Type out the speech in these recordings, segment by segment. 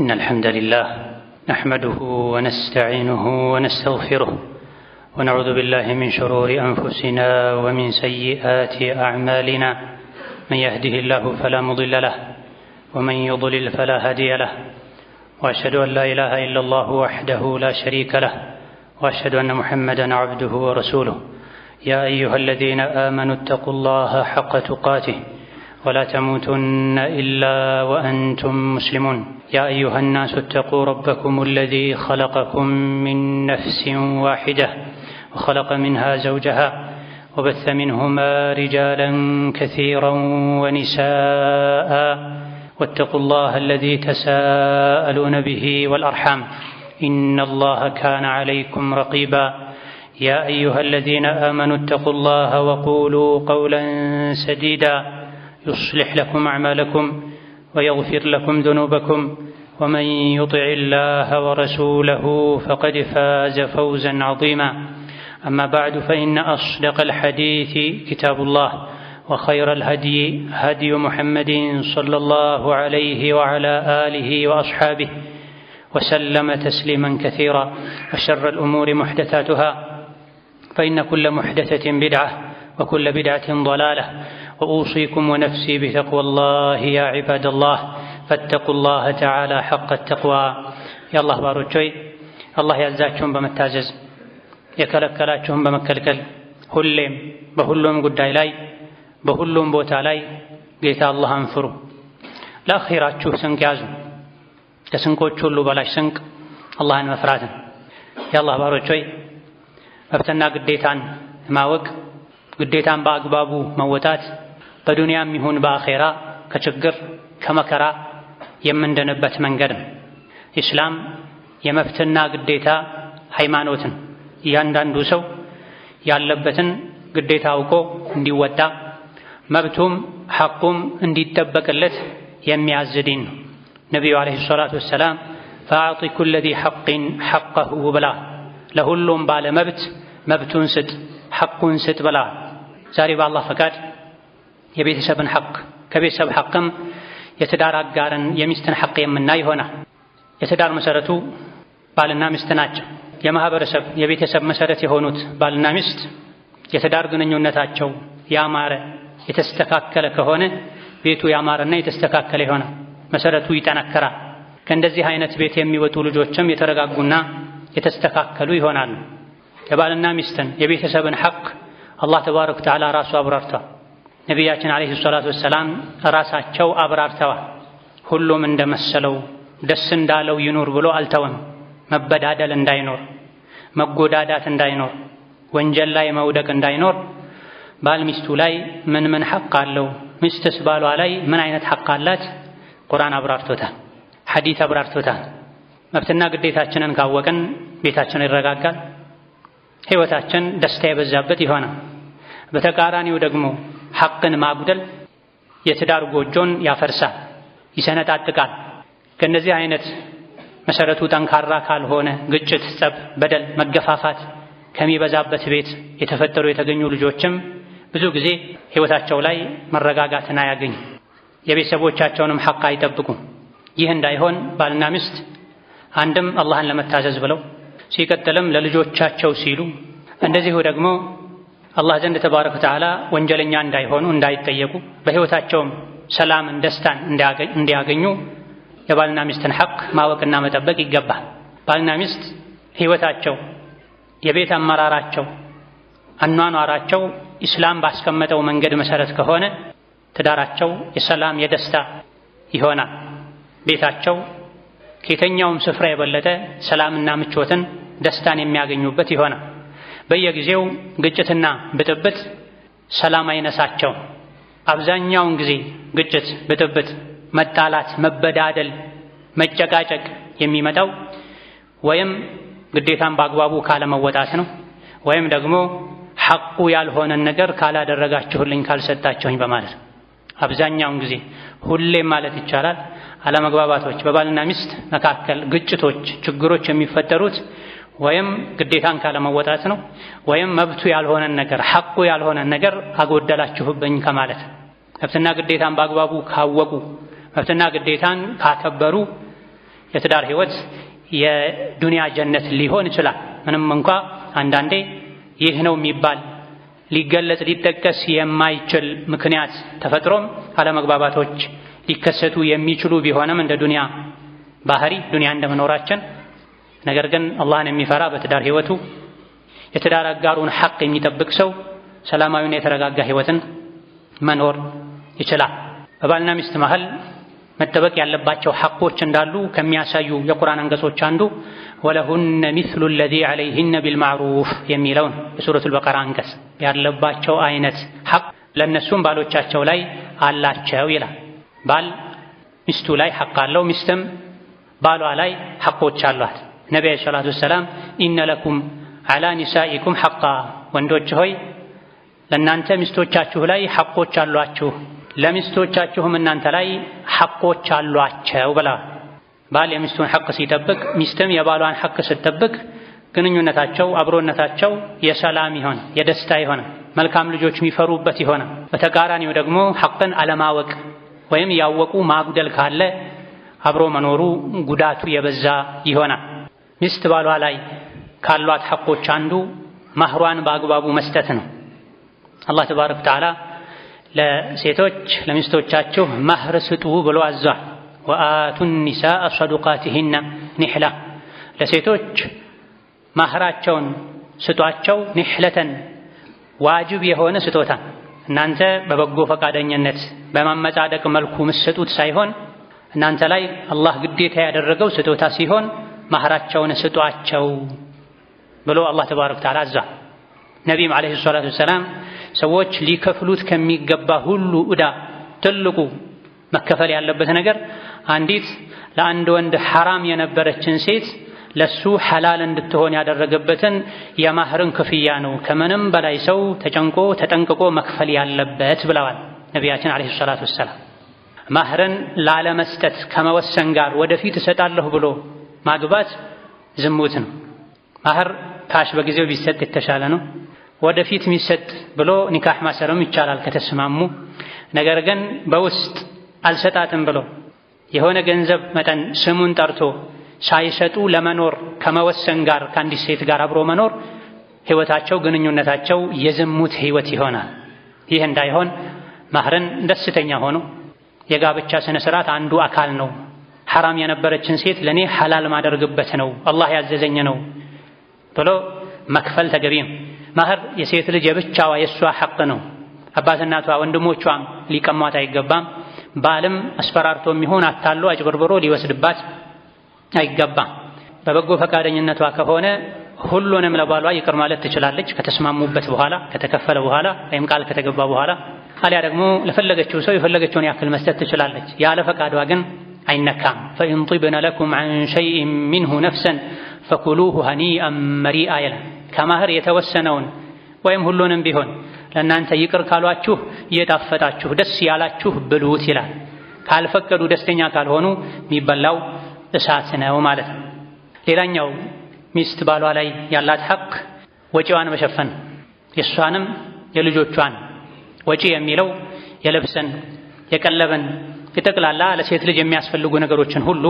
إن الحمد لله نحمده ونستعينه ونستغفره ونعوذ بالله من شرور أنفسنا ومن سيئات أعمالنا من يهده الله فلا مضل له ومن يضلل فلا هادي له وأشهد أن لا إله إلا الله وحده لا شريك له وأشهد أن محمدًا عبده ورسوله يا أيها الذين آمنوا اتقوا الله حق تقاته ولا تموتن إلا وأنتم مسلمون يا أيها الناس اتقوا ربكم الذي خلقكم من نفس واحدة وخلق منها زوجها وبث منهما رجالا كثيرا ونساء واتقوا الله الذي تساءلون به والأرحام إن الله كان عليكم رقيبا يا أيها الذين آمنوا اتقوا الله وقولوا قولا سديدا يصلح لكم أعمالكم ويغفر لكم ذنوبكم ومن يطع الله ورسوله فقد فاز فوزا عظيما أما بعد فإن أصدق الحديث كتاب الله وخير الهدي هدي محمد صلى الله عليه وعلى آله وأصحابه وسلم تسليما كثيرا وشر الأمور محدثاتها فإن كل محدثة بدعة وكل بدعة ضلالة وأوصيكم ونفسي بتقوى الله يا عباد الله فاتقوا الله تعالى حق التقوى يا الله باروچوي الله ያዛችሁን በመታዘዝ የከለከላችሁን በመከልከል ሁሌም በሁሉም ጉዳይ ላይ በሁሉም ቦታ ላይ ጌታ አላህን ፍሩ። ለአኺራችሁ ስንቅ ያዙ። ከስንቆች ሁሉ በላይ ስንቅ አላህን መፍራት ነው። የአላህ ባሮቾይ መብትና ግዴታን ማወቅ ግዴታን በአግባቡ መወጣት በዱንያም ይሁን በአኼራ ከችግር ከመከራ የምንድንበት መንገድ ነው። ኢስላም የመብትና ግዴታ ሃይማኖትን እያንዳንዱ ሰው ያለበትን ግዴታ አውቆ እንዲወጣ መብቱም ሐቁም እንዲጠበቅለት የሚያዝ ዲን ነው። ነቢዩ ዓለይሂ ሰላቱ ወሰላም ፈአዕጢ ኩለ ዚ ሐቅን ሐቀሁ ብላ ለሁሉም ባለ መብት መብቱን ስጥ ሐቁን ስጥ ብላ። ዛሬ በአላህ ፈቃድ የቤተሰብን ሐቅ ከቤተሰብ ሐቅም የትዳር አጋርን የሚስትን ሐቅ የምናይ ይሆናል። የትዳር መሰረቱ ባልና ሚስት ናቸው። የማህበረሰብ የቤተሰብ መሰረት የሆኑት ባልና ሚስት የትዳር ግንኙነታቸው ያማረ የተስተካከለ ከሆነ ቤቱ ያማረና የተስተካከለ ይሆናል። መሰረቱ ይጠነከራል። ከእንደዚህ አይነት ቤት የሚወጡ ልጆችም የተረጋጉና የተስተካከሉ ይሆናሉ። የባልና ሚስትን የቤተሰብን ሐቅ አላህ ተባረከ ወተዓላ ራሱ አብራርተዋል። ነቢያችን ዓለይሂ ሰላቱ ወሰላም ራሳቸው አብራርተዋል። ሁሉም እንደመሰለው ደስ እንዳለው ይኑር ብሎ አልተወም። መበዳደል እንዳይኖር፣ መጎዳዳት እንዳይኖር፣ ወንጀል ላይ መውደቅ እንዳይኖር ባል ሚስቱ ላይ ምን ምን ሐቅ አለው፣ ሚስትስ ባሏ ላይ ምን አይነት ሐቅ አላት ቁርአን አብራርቶታል፣ ሐዲስ አብራርቶታል። መብትና ግዴታችንን ካወቅን ቤታችን ይረጋጋል፣ ህይወታችን ደስታ የበዛበት ይሆናል። በተቃራኒው ደግሞ ሐቅን ማጉደል የትዳር ጎጆን ያፈርሳል፣ ይሰነጣጥቃል። ከእነዚህ አይነት መሰረቱ ጠንካራ ካልሆነ ግጭት፣ ጸብ፣ በደል፣ መገፋፋት ከሚበዛበት ቤት የተፈጠሩ የተገኙ ልጆችም ብዙ ጊዜ ህይወታቸው ላይ መረጋጋትን አያገኙ፣ የቤተሰቦቻቸውንም ሐቅ አይጠብቁም። ይህ እንዳይሆን ባልና ሚስት አንድም አላህን ለመታዘዝ ብለው ሲቀጥልም ለልጆቻቸው ሲሉ እንደዚሁ ደግሞ አላህ ዘንድ ተባረከ ወተዓላ ወንጀለኛ እንዳይሆኑ እንዳይጠየቁ በህይወታቸውም ሰላምን ደስታን እንዲያገኙ የባልና ሚስትን ሐቅ ማወቅና መጠበቅ ይገባል። ባልና ሚስት ህይወታቸው የቤት አመራራቸው አኗኗራቸው ኢስላም ባስቀመጠው መንገድ መሰረት ከሆነ ትዳራቸው የሰላም የደስታ ይሆናል። ቤታቸው ከየትኛውም ስፍራ የበለጠ ሰላምና ምቾትን ደስታን የሚያገኙበት ይሆናል። በየጊዜው ግጭትና ብጥብጥ ሰላም አይነሳቸው። አብዛኛውን ጊዜ ግጭት፣ ብጥብጥ፣ መጣላት፣ መበዳደል፣ መጨቃጨቅ የሚመጣው ወይም ግዴታን በአግባቡ ካለመወጣት ነው ወይም ደግሞ ሐቁ ያልሆነን ነገር ካላደረጋችሁልኝ ካልሰጣችሁኝ በማለት ነው። አብዛኛውን ጊዜ ሁሌም ማለት ይቻላል አለመግባባቶች በባልና ሚስት መካከል ግጭቶች፣ ችግሮች የሚፈጠሩት ወይም ግዴታን ካለመወጣት ነው ወይም መብቱ ያልሆነን ነገር ሐቁ ያልሆነን ነገር አጎደላችሁብኝ ከማለት። መብትና ግዴታን በአግባቡ ካወቁ መብትና ግዴታን ካከበሩ የትዳር ህይወት የዱንያ ጀነት ሊሆን ይችላል። ምንም እንኳ አንዳንዴ ይህ ነው የሚባል ሊገለጽ ሊጠቀስ የማይችል ምክንያት ተፈጥሮም አለመግባባቶች ሊከሰቱ የሚችሉ ቢሆንም እንደ ዱንያ ባህሪ ዱንያ እንደመኖራችን፣ ነገር ግን አላህን የሚፈራ በትዳር ህይወቱ የትዳር አጋሩን ሐቅ የሚጠብቅ ሰው ሰላማዊና የተረጋጋ ህይወትን መኖር ይችላል። በባልና ሚስት መሃል መጠበቅ ያለባቸው ሐቆች እንዳሉ ከሚያሳዩ የቁርአን አንቀጾች አንዱ ወለሁነ ሚስሉ الذي عليهن بالمعروف የሚለውን የሱረቱል በቀራ አንቀጽ ያለባቸው አይነት ሐቅ ለነሱም ባሎቻቸው ላይ አላቸው ይላል። ባል ሚስቱ ላይ ሐቅ አለው፣ ሚስትም ባሏ ላይ ሐቆች አሏት። ነብዩ ሰለላሁ ዐለይሂ ወሰለም ኢነ ለኩም ዐላ ኒሳኢኩም ሐቃ፣ ወንዶች ሆይ ለእናንተ ሚስቶቻችሁ ላይ ሐቆች አሏችሁ፣ ለሚስቶቻችሁም እናንተ ላይ ሐቆች አሏቸው ብለዋል። ባል የሚስቱን ሐቅ ሲጠብቅ፣ ሚስትም የባሏን ሐቅ ስትጠብቅ ግንኙነታቸው አብሮነታቸው የሰላም ይሆን የደስታ ይሆን መልካም ልጆች የሚፈሩበት ይሆን። በተቃራኒው ደግሞ ሐቅን አለማወቅ ወይም ያወቁ ማጉደል ካለ አብሮ መኖሩ ጉዳቱ የበዛ ይሆናል። ሚስት ባሏ ላይ ካሏት ሐቆች አንዱ ማህሯን በአግባቡ መስጠት ነው። አላህ ተባረከ ወተዓላ ለሴቶች ለሚስቶቻችሁ ማህር ስጡ ብሎ አዟል። ወአቱ ኒሳአ ሰዱቃቲሂነ ኒሕላ፣ ለሴቶች ማህራቸውን ስጧቸው፣ ኒሕለተን ዋጅብ የሆነ ስጦታ። እናንተ በበጎ ፈቃደኝነት በማመጻደቅ መልኩ ምሰጡት ሳይሆን እናንተ ላይ አላህ ግዴታ ያደረገው ስጦታ ሲሆን ማህራቸውን ስጧቸው ብሎ አላህ ተባረከ ወተዓላ አዟል። ነቢይም ዓለይሂ ሰላቱ ወሰላም ሰዎች ሊከፍሉት ከሚገባ ሁሉ ዕዳ ትልቁ መከፈል ያለበት ነገር አንዲት ለአንድ ወንድ ሐራም የነበረችን ሴት ለሱ ሐላል እንድትሆን ያደረገበትን የማህርን ክፍያ ነው ከምንም በላይ ሰው ተጨንቆ ተጠንቅቆ መክፈል ያለበት ብለዋል ነቢያችን ዓለይሂ ሰላቱ ወሰላም። ማህርን ላለመስጠት ከመወሰን ጋር ወደፊት እሰጣለሁ ብሎ ማግባት ዝሙት ነው። ማህር ካሽ በጊዜው ቢሰጥ የተሻለ ነው። ወደፊት የሚሰጥ ብሎ ኒካህ ማሰርም ይቻላል ከተስማሙ። ነገር ግን በውስጥ አልሰጣትም ብሎ የሆነ ገንዘብ መጠን ስሙን ጠርቶ ሳይሰጡ ለመኖር ከመወሰን ጋር ከአንዲት ሴት ጋር አብሮ መኖር ህይወታቸው ግንኙነታቸው የዝሙት ህይወት ይሆናል። ይህ እንዳይሆን ማህርን ደስተኛ ሆኖ የጋብቻ ስነ ስርዓት አንዱ አካል ነው፣ ሐራም የነበረችን ሴት ለኔ ሐላል ማደርግበት ነው፣ አላህ ያዘዘኝ ነው ብሎ መክፈል ተገቢ ነው። ማህር የሴት ልጅ የብቻዋ የሷ ሐቅ ነው። አባት እናቷ ወንድሞቿም ሊቀሟት አይገባም። ባልም አስፈራርቶም ይሁን አታሎ አጭበርብሮ ሊወስድባት አይገባም። በበጎ ፈቃደኝነቷ ከሆነ ሁሉንም ለባሏ ይቅር ማለት ትችላለች ከተስማሙበት በኋላ ከተከፈለ በኋላ ወይም ቃል ከተገባ በኋላ። አሊያ ደግሞ ለፈለገችው ሰው የፈለገችውን ያክል መስጠት ትችላለች። ያለ ፈቃዷ ግን አይነካም። ፈኢን ጢብነ ለኩም ዐን ሸይኢን ሚንሁ ነፍሰን ፈኩሉሁ ሀኒአን መሪአ ይላል። ከማህር የተወሰነውን ወይም ሁሉንም ቢሆን ለእናንተ ይቅር ካሏችሁ እየጣፈጣችሁ ደስ ያላችሁ ብሉት ይላል። ካልፈቀዱ ደስተኛ ካልሆኑ የሚበላው እሳት ነው ማለት ነው። ሌላኛው ሚስት ባሏ ላይ ያላት ሐቅ ወጪዋን መሸፈን፣ የሷንም የልጆቿን ወጪ የሚለው የልብስን የቀለብን የጠቅላላ ለሴት ልጅ የሚያስፈልጉ ነገሮችን ሁሉ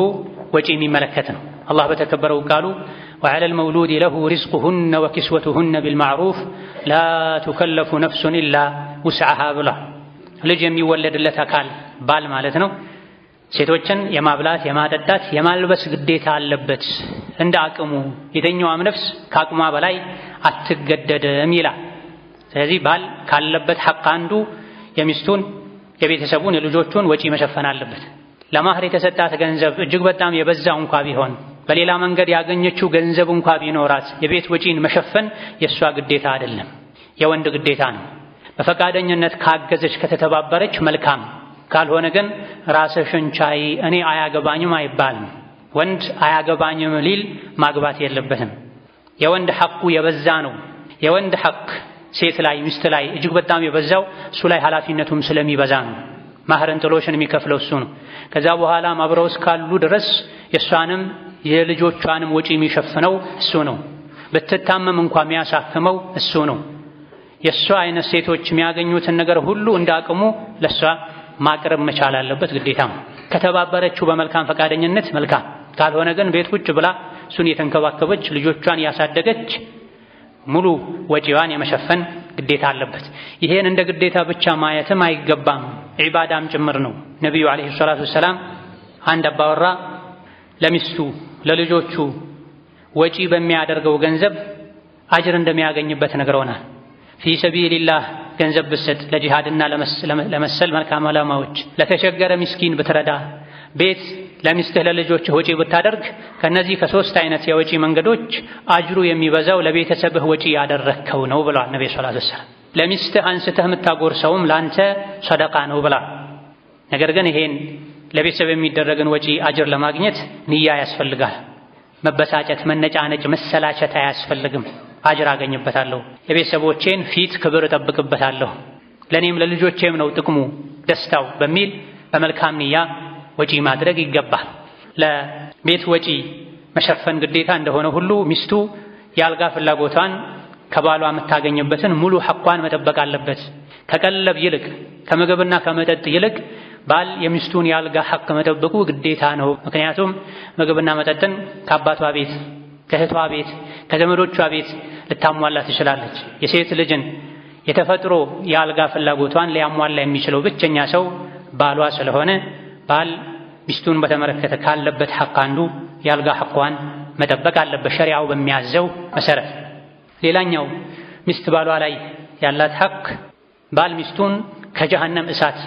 ወጪ የሚመለከት ነው። አላህ በተከበረው ቃሉ وعلى المولود له رزقهن وكسوتهن بالمعروف لا تكلف نفس إلا وسعها ብላ ልጅ የሚወለድለት አካል ባል ማለት ነው። ሴቶችን የማብላት የማጠጣት የማልበስ ግዴታ አለበት እንደ አቅሙ። የትኛውም ነፍስ ከአቅሟ በላይ አትገደድም ይላል። ስለዚህ ባል ካለበት ሐቅ አንዱ የሚስቱን የቤተሰቡን የልጆቹን ወጪ መሸፈን አለበት። ለማህር የተሰጣት ገንዘብ እጅግ በጣም የበዛው እንኳ ቢሆን በሌላ መንገድ ያገኘችው ገንዘብ እንኳ ቢኖራት የቤት ወጪን መሸፈን የሷ ግዴታ አይደለም፣ የወንድ ግዴታ ነው። በፈቃደኝነት ካገዘች ከተተባበረች መልካም፣ ካልሆነ ግን ራስሽን ቻይ እኔ አያገባኝም አይባልም። ወንድ አያገባኝም ሊል ማግባት የለበትም። የወንድ ሐቁ የበዛ ነው። የወንድ ሐቅ ሴት ላይ ሚስት ላይ እጅግ በጣም የበዛው እሱ ላይ ኃላፊነቱም ስለሚበዛ ነው። ማህርን ጥሎሽን የሚከፍለው እሱ ነው። ከዛ በኋላ አብረው እስካሉ ድረስ የሷንም የልጆቿንም ወጪ የሚሸፍነው እሱ ነው። ብትታመም እንኳን የሚያሳክመው እሱ ነው። የሷ አይነት ሴቶች የሚያገኙትን ነገር ሁሉ እንዳቅሙ ለሷ ማቅረብ መቻል አለበት፣ ግዴታ ነው። ከተባበረችው በመልካም ፈቃደኝነት መልካም፣ ካልሆነ ግን ቤት ቁጭ ብላ እሱን የተንከባከበች ልጆቿን ያሳደገች ሙሉ ወጪዋን የመሸፈን ግዴታ አለበት። ይሄን እንደ ግዴታ ብቻ ማየትም አይገባም፣ ዒባዳም ጭምር ነው። ነቢዩ ዓለይሂ ሰላቱ ወሰላም አንድ አባወራ ለሚስቱ ለልጆቹ ወጪ በሚያደርገው ገንዘብ አጅር እንደሚያገኝበት ነግረውናል። ፊ ሰቢልላህ ገንዘብ ብትሰጥ፣ ለጂሃድና ለመሰል መልካም ዓላማዎች ለተቸገረ ምስኪን ብትረዳ፣ ቤት ለሚስትህ ለልጆችህ ወጪ ብታደርግ ከነዚህ ከሶስት አይነት የወጪ መንገዶች አጅሩ የሚበዛው ለቤተሰብህ ወጪ ያደረግከው ነው ብለዋል ነብዩ ሰለላሁ ዐለይሂ ወሰለም። ለሚስትህ አንስተህ የምታጎርሰውም ላንተ ሰደቃ ነው ብለዋል። ነገር ግን ይሄን ለቤተሰብ የሚደረግን ወጪ አጅር ለማግኘት ንያ ያስፈልጋል። መበሳጨት፣ መነጫነጭ፣ መሰላቸት አያስፈልግም። አጅር አገኝበታለሁ፣ የቤተሰቦቼን ፊት ክብር እጠብቅበታለሁ፣ ለኔም ለልጆቼም ነው ጥቅሙ ደስታው በሚል በመልካም ንያ ወጪ ማድረግ ይገባል። ለቤት ወጪ መሸፈን ግዴታ እንደሆነ ሁሉ ሚስቱ የአልጋ ፍላጎቷን ከባሏ የምታገኝበትን ሙሉ ሐቋን መጠበቅ አለበት። ከቀለብ ይልቅ ከምግብና ከመጠጥ ይልቅ ባል የሚስቱን የአልጋ ሐቅ መጠበቁ ግዴታ ነው። ምክንያቱም ምግብና መጠጥን ከአባቷ ቤት፣ ከእህቷ ቤት፣ ከዘመዶቿ ቤት ልታሟላ ትችላለች። የሴት ልጅን የተፈጥሮ የአልጋ ፍላጎቷን ሊያሟላ የሚችለው ብቸኛ ሰው ባሏ ስለሆነ ባል ሚስቱን በተመለከተ ካለበት ሐቅ አንዱ የአልጋ ሐቋን መጠበቅ አለበት ሸሪዓው በሚያዘው መሰረት። ሌላኛው ሚስት ባሏ ላይ ያላት ሐቅ ባል ሚስቱን ከጀሃነም እሳት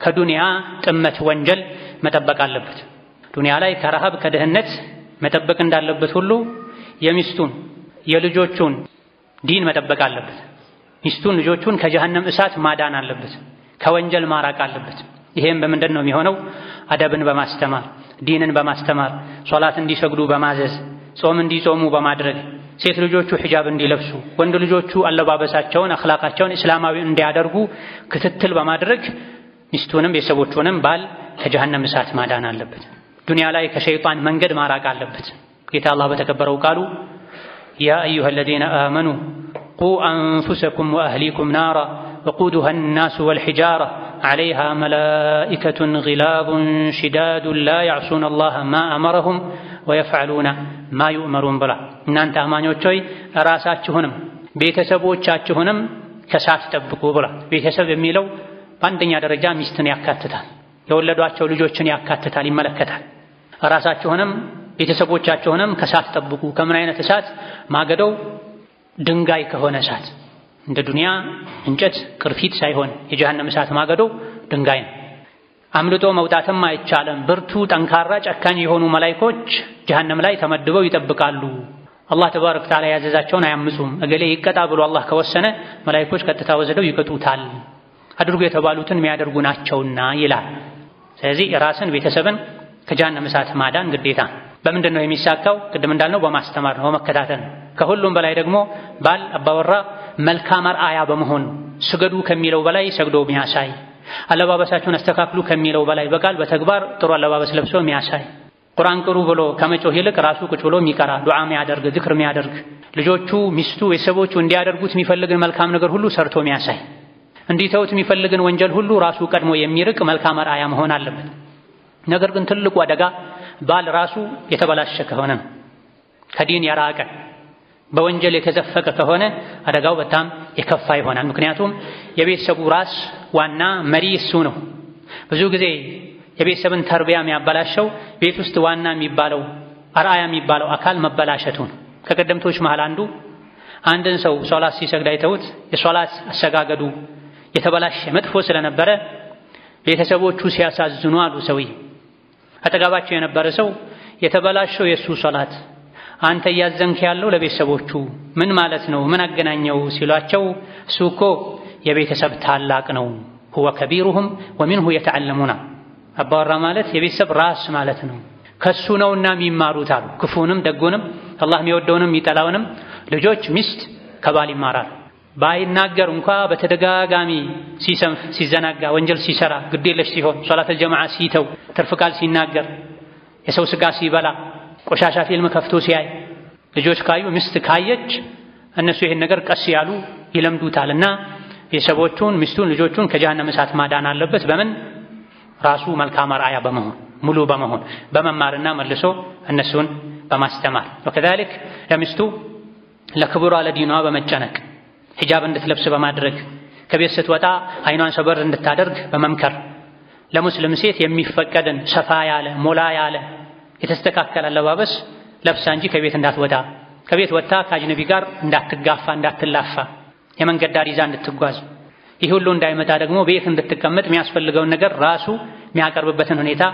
ከዱንያ ጥመት ወንጀል መጠበቅ አለበት። ዱንያ ላይ ከረሃብ ከድህነት መጠበቅ እንዳለበት ሁሉ የሚስቱን የልጆቹን ዲን መጠበቅ አለበት። ሚስቱን ልጆቹን ከጀሃነም እሳት ማዳን አለበት፣ ከወንጀል ማራቅ አለበት። ይሄም በምንድን ነው የሚሆነው? አደብን በማስተማር ዲንን በማስተማር ሶላት እንዲሰግዱ በማዘዝ ጾም እንዲጾሙ በማድረግ ሴት ልጆቹ ሒጃብ እንዲለብሱ ወንድ ልጆቹ አለባበሳቸውን አኽላቃቸውን እስላማዊ እንዲያደርጉ ክትትል በማድረግ ሚስቱንም ቤተሰቦቹንም ባል ከጀሃነም እሳት ማዳን አለበት። ዱንያ ላይ ከሸይጣን መንገድ ማራቅ አለበት። ጌታ አላህ በተከበረው ቃሉ ያ አዩሃ አለዚነ አመኑ ቁ አንፉሰኩም ወአህሊኩም ናራ ወቁዱሃ ናሱ ወልሒጃራ ዐለይሃ መላኢከቱን ጊላዙን ሽዳዱን ላ ያዕሱነ አላህ ማ አመረሁም ወየፍዐሉነ ማ ዩእመሩን ብላ እናንተ አማኞች ሆይ ራሳችሁንም ቤተሰቦቻችሁንም ከእሳት ጠብቁ ብላ። ቤተሰብ የሚለው በአንደኛ ደረጃ ሚስትን ያካትታል፣ የወለዷቸው ልጆችን ያካትታል፣ ይመለከታል። ራሳችሁንም ቤተሰቦቻችሁንም ከእሳት ጠብቁ። ከምን አይነት እሳት? ማገዶው ድንጋይ ከሆነ እሳት፣ እንደ ዱንያ እንጨት ቅርፊት ሳይሆን የጀሃነም እሳት ማገዶው ድንጋይ ነው። አምልጦ መውጣትም አይቻልም። ብርቱ፣ ጠንካራ፣ ጨካኝ የሆኑ መላኢኮች ጀሃነም ላይ ተመድበው ይጠብቃሉ። አላህ ተባረከ ወተዓላ ያዘዛቸውን አያምፁም። እገሌ ይቀጣ ብሎ አላህ ከወሰነ መላኢኮች ቀጥታ ወስደው ይቀጡታል፣ አድርጉ የተባሉትን የሚያደርጉ ናቸውና ይላል። ስለዚህ ራስን ቤተሰብን ከጀሃነም እሳት ማዳን ግዴታ። በምንድን ነው የሚሳካው? ቅድም እንዳልነው በማስተማር ነው፣ በመከታተል ነው። ከሁሉም በላይ ደግሞ ባል አባወራ መልካም አርአያ በመሆን ስገዱ ከሚለው በላይ ሰግዶ የሚያሳይ፣ አለባበሳችሁን አስተካክሉ ከሚለው በላይ በቃል በተግባር ጥሩ አለባበስ ለብሶ የሚያሳይ፣ ቁርአን ቅሩ ብሎ ከመጮህ ይልቅ ራሱ ቁጭ ብሎ የሚቀራ፣ ዱዓ የሚያደርግ፣ ዝክር የሚያደርግ፣ ልጆቹ ሚስቱ ቤተሰቦቹ እንዲያደርጉት የሚፈልግን መልካም ነገር ሁሉ ሰርቶ የሚያሳይ፣ እንዲተውት የሚፈልግን ወንጀል ሁሉ ራሱ ቀድሞ የሚርቅ መልካም አርአያ መሆን አለበት። ነገር ግን ትልቁ አደጋ ባል ራሱ የተበላሸ ከሆነ ነው። ከዲን የራቀ በወንጀል የተዘፈቀ ከሆነ አደጋው በጣም የከፋ ይሆናል። ምክንያቱም የቤተሰቡ ራስ ዋና መሪ እሱ ነው። ብዙ ጊዜ የቤተሰብን ተርቢያ የሚያበላሸው ቤት ውስጥ ዋና የሚባለው አርአያ የሚባለው አካል መበላሸቱ ነው። ከቀደምቶች መሃል አንድን ሰው ሶላት ሲሰግድ አይተውት የሶላት አሰጋገዱ የተበላሸ መጥፎ ስለነበረ ቤተሰቦቹ ሲያሳዝኑ አሉ ሰውዬ አጠገባቸው የነበረ ሰው የተበላሸው የሱ ሶላት አንተ እያዘንክ ያለው ለቤተሰቦቹ ምን ማለት ነው? ምን አገናኘው ሲሏቸው እሱ እኮ የቤተሰብ ታላቅ ነው። ሁወ ከቢሩሁም ወሚንሁ የተዓለሙና አባወራ ማለት የቤተሰብ ራስ ማለት ነው። ከሱ ነውና የሚማሩት አሉ። ክፉንም ደጉንም አላህ የሚወደውንም የሚጠላውንም ልጆች ሚስት ከባል ይማራል። ባይናገር እንኳ በተደጋጋሚ ሲሰንፍ፣ ሲዘናጋ፣ ወንጀል ሲሰራ፣ ግዴለሽ ሲሆን፣ ሶላተል ጀማዓ ሲተው፣ ትርፍ ቃል ሲናገር፣ የሰው ስጋ ሲበላ፣ ቆሻሻ ፊልም ከፍቶ ሲያይ፣ ልጆች ካዩ፣ ሚስት ካየች እነሱ ይሄን ነገር ቀስ ያሉ ይለምዱታልና ቤተሰቦቹን፣ ሚስቱን፣ ልጆቹን ከጀሃነም እሳት ማዳን አለበት። በምን? ራሱ መልካም አርአያ በመሆን ሙሉ በመሆን በመማርና መልሶ እነሱን በማስተማር ወከዛልክ ለሚስቱ ለክብሯ ለዲኗ በመጨነቅ ሒጃብ እንድትለብስ በማድረግ ከቤት ስትወጣ አይኗን ሰበር እንድታደርግ በመምከር ለሙስሊም ሴት የሚፈቀድን ሰፋ ያለ ሞላ ያለ የተስተካከለ አለባበስ ለብሳ እንጂ ከቤት እንዳትወጣ ከቤት ወጥታ ከአጅነቢ ጋር እንዳትጋፋ እንዳትላፋ የመንገድ ዳር ይዛ እንድትጓዝ ይህ ሁሉ እንዳይመጣ ደግሞ ቤት እንድትቀመጥ የሚያስፈልገውን ነገር ራሱ የሚያቀርብበትን ሁኔታ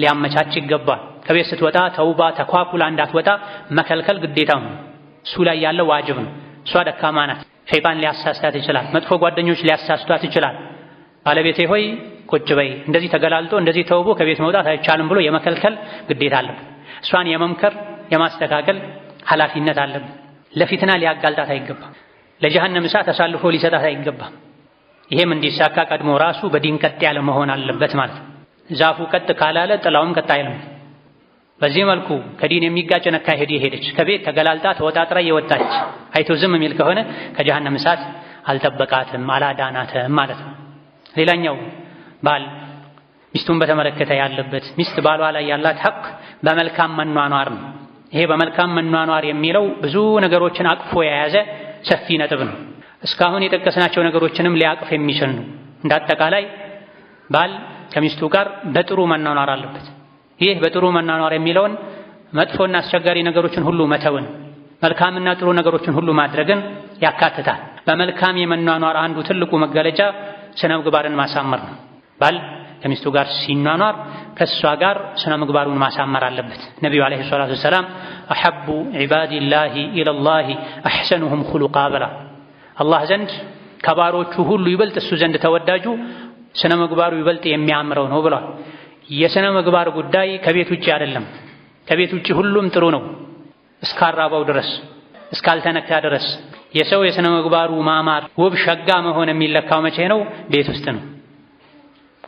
ሊያመቻች ይገባል። ከቤት ስትወጣ ተውባ ተኳኩላ እንዳትወጣ መከልከል ግዴታው ነው። እሱ ላይ ያለው ዋጅብ ነው። እሷ ደካማ ናት። ሸይጣን ሊያሳስታት ይችላል። መጥፎ ጓደኞች ሊያሳስቷት ይችላል። ባለቤቴ ሆይ ቁጭ በይ፣ እንደዚህ ተገላልጦ እንደዚህ ተውቦ ከቤት መውጣት አይቻልም ብሎ የመከልከል ግዴታ አለብን። እሷን የመምከር የማስተካከል ኃላፊነት አለብን። ለፊትና ሊያጋልጣት አይገባም። ለጀሃነም እሳት አሳልፎ ሊሰጣት አይገባም። ይሄም እንዲሳካ ቀድሞ ራሱ በዲን ቀጥ ያለ መሆን አለበት ማለት ነው። ዛፉ ቀጥ ካላለ ጥላውም ቀጥ አይልም። በዚህ መልኩ ከዲን የሚጋጭ አካሄድ የሄደች ከቤት ተገላልጣ ተወጣጥራ የወጣች አይቶ ዝም የሚል ከሆነ ከጀሃነም እሳት አልጠበቃትም አላዳናትም ማለት ነው። ሌላኛው ባል ሚስቱን በተመለከተ ያለበት ሚስት ባሏ ላይ ያላት ሐቅ በመልካም መኗኗር ነው። ይሄ በመልካም መኗኗር የሚለው ብዙ ነገሮችን አቅፎ የያዘ ሰፊ ነጥብ ነው። እስካሁን የጠቀስናቸው ነገሮችንም ሊያቅፍ የሚችል ነው። እንዳጠቃላይ ባል ከሚስቱ ጋር በጥሩ መኗኗር አለበት። ይህ በጥሩ መኗኗር የሚለውን መጥፎና አስቸጋሪ ነገሮችን ሁሉ መተውን መልካምና ጥሩ ነገሮችን ሁሉ ማድረግን ያካትታል። በመልካም የመኗኗር አንዱ ትልቁ መገለጫ ስነ ምግባርን ማሳመር ነው። ባል ከሚስቱ ጋር ሲኗኗር ከእሷ ጋር ስነ ምግባሩን ማሳመር አለበት። ነቢዩ ዓለይሂ ሰላቱ ወሰላም አሐቡ ዒባዲላሂ ኢለላሂ አሕሰኑሁም ኹሉቃ ብላ አላህ ዘንድ ከባሮቹ ሁሉ ይበልጥ እሱ ዘንድ ተወዳጁ ስነ ምግባሩ ይበልጥ የሚያምረው ነው ብሏል። የስነ ምግባር ጉዳይ ከቤት ውጪ አይደለም። ከቤት ውጪ ሁሉም ጥሩ ነው እስካራባው ድረስ እስካልተነካ ድረስ። የሰው የስነ ምግባሩ ማማር ውብ ሸጋ መሆን የሚለካው መቼ ነው? ቤት ውስጥ ነው።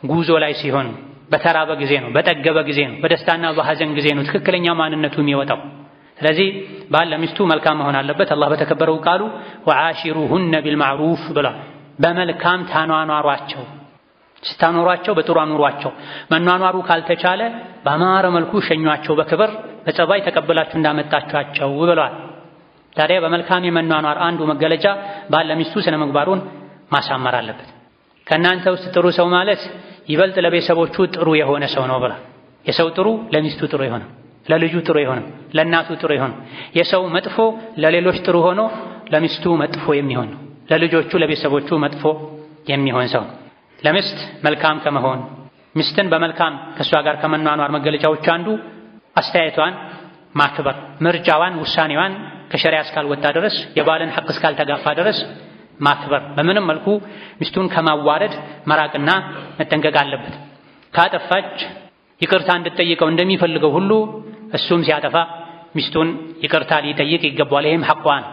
ጉዞ ላይ ሲሆን፣ በተራበ ጊዜ ነው፣ በጠገበ ጊዜ ነው፣ በደስታና በሐዘን ጊዜ ነው ትክክለኛ ማንነቱ የሚወጣው። ስለዚህ ባል ለሚስቱ መልካም መሆን አለበት። አላህ በተከበረው ቃሉ ወዓሺሩሁነ ቢልማዕሩፍ ብሏል። በመልካም ታኗኗሯቸው፣ ስታኖሯቸው በጥሩ አኑሯቸው። መኗኗሩ ካልተቻለ በአማረ መልኩ ሸኟቸው፣ በክብር በጸባይ ተቀበላችሁ እንዳመጣችኋቸው ብሏል። ታዲያ በመልካም የመኗኗር አንዱ መገለጫ ባል ለሚስቱ ስነ ምግባሩን ማሳመር አለበት። ከእናንተ ውስጥ ጥሩ ሰው ማለት ይበልጥ ለቤተሰቦቹ ጥሩ የሆነ ሰው ነው ብሏል። የሰው ጥሩ ለሚስቱ ጥሩ የሆነ ለልጁ ጥሩ የሆነ ለእናቱ ጥሩ የሆነ የሰው መጥፎ ለሌሎች ጥሩ ሆኖ ለሚስቱ መጥፎ የሚሆን ነው። ለልጆቹ ለቤተሰቦቹ መጥፎ የሚሆን ሰው ለሚስት መልካም ከመሆን ሚስትን በመልካም ከእሷ ጋር ከመኗኗር መገለጫዎች አንዱ አስተያየቷን ማክበር፣ ምርጫዋን፣ ውሳኔዋን ከሸሪዓ እስካልወጣ ድረስ የባልን ሐቅ እስካልተጋፋ ድረስ ማክበር፣ በምንም መልኩ ሚስቱን ከማዋረድ መራቅና መጠንቀቅ አለበት። ካጠፋች ይቅርታ እንድትጠይቀው እንደሚፈልገው ሁሉ እሱም ሲያጠፋ ሚስቱን ይቅርታ ሊጠይቅ ይገባዋል። ይሄም ሐቋን